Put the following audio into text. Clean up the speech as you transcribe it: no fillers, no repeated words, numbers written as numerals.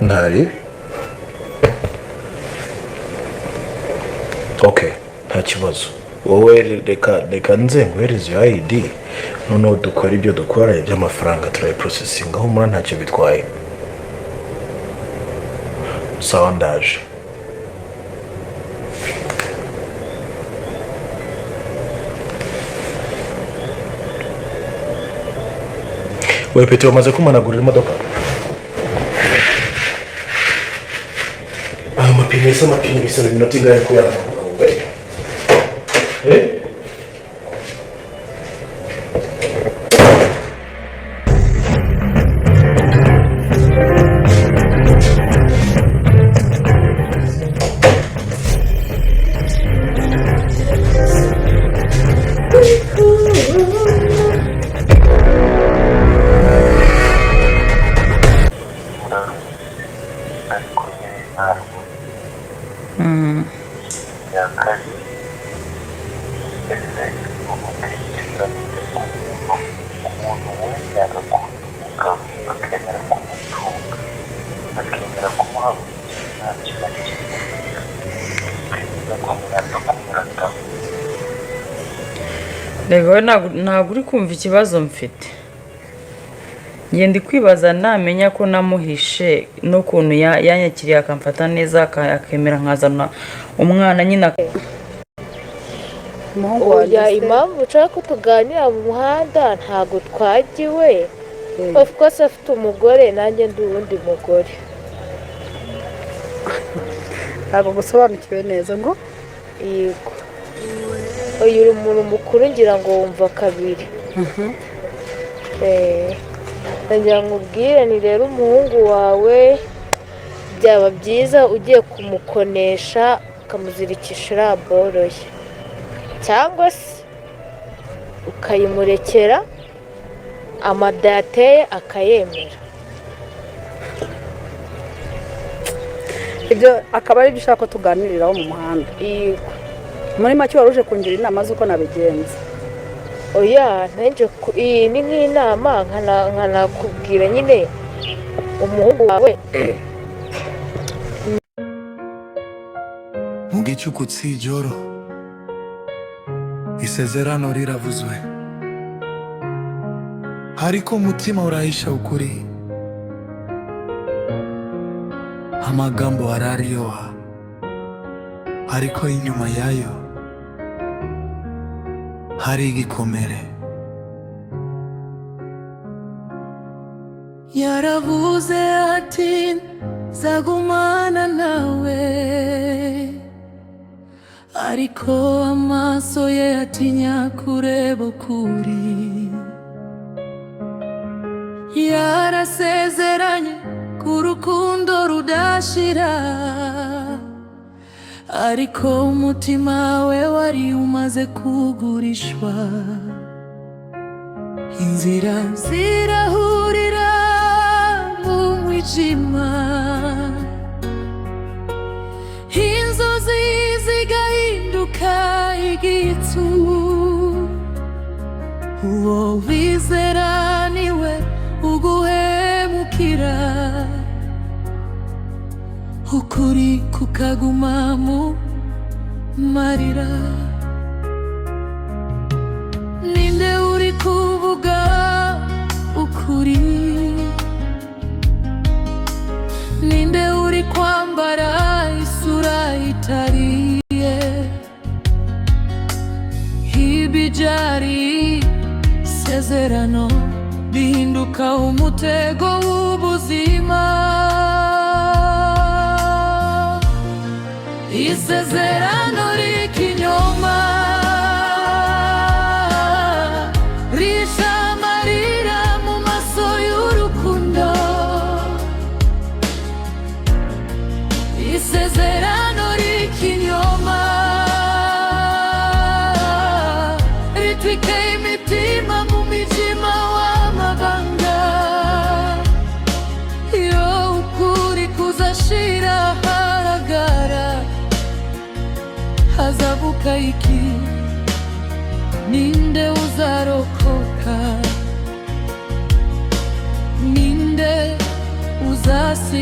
ntari okay nta kibazo wowe reka nze nguhereze iyo ID noneho dukora ibyo dukora iby'amafaranga turayiprocesinga aho mura ntacyo bitwaye sawa ndaje we pete wamaze kumanagurira imodoka ayo mapine bisaba iminota ingahe kuyana Rego ntabwo uri kumva ikibazo mfite ngende kwibaza namenya ko namuhishe n'ukuntu yanyakiriye akamfata neza akemera nkazana umwana nyina umuhungu wanjye impamvu ushaka ko tuganira mu muhanda ntabwo twagiwe of course afite umugore nanjye ndi uwundi mugore ntabwo gusobanukiwe neza ngo yego uyu uri umuntu mukuru ngira ngo wumva kabiri ngira ngo ubwire ni rero umuhungu wawe byaba byiza ugiye kumukonesha ukamuzirikisha iraboro ye cyangwa se ukayimurekera amada yateye akayemera ibyo akaba ari byo ushaka ko tuganiriraho mu muhanda yego muri make wari uje kungira inama z'uko nabigenza oya nanje iyi ni nk'inama nkanakubwira nyine umuhungu wawe mu gicuku cy'ijoro isezerano riravuzwe ariko umutima urahisha ukuri amagambo araryoha ariko inyuma yayo hari igikomere yaravuze ati nzagumana nawe ariko amaso ye atinya kureba ukuri yarasezeranye ku rukundo rudashira ariko umutima we wari umaze kugurishwa inzira zirahurira mu mwijima inzozi zigahinduka igicu uwo wizera niwe uguhemukira ukuri kukaguma mu marira ninde uri kuvuga ukuri ninde uri kwambara isura itariye ibijari isezerano bihinduka umutego w'ubuzima isezerano ry'ikinyoma risha amarira mu maso y'urukundo isezerano ry'ikinyoma ritwika imitima mu mijima w'amabanga iyo ukuri kuzashira haragara hazavuka iki ninde uzarokoka ninde uzasiga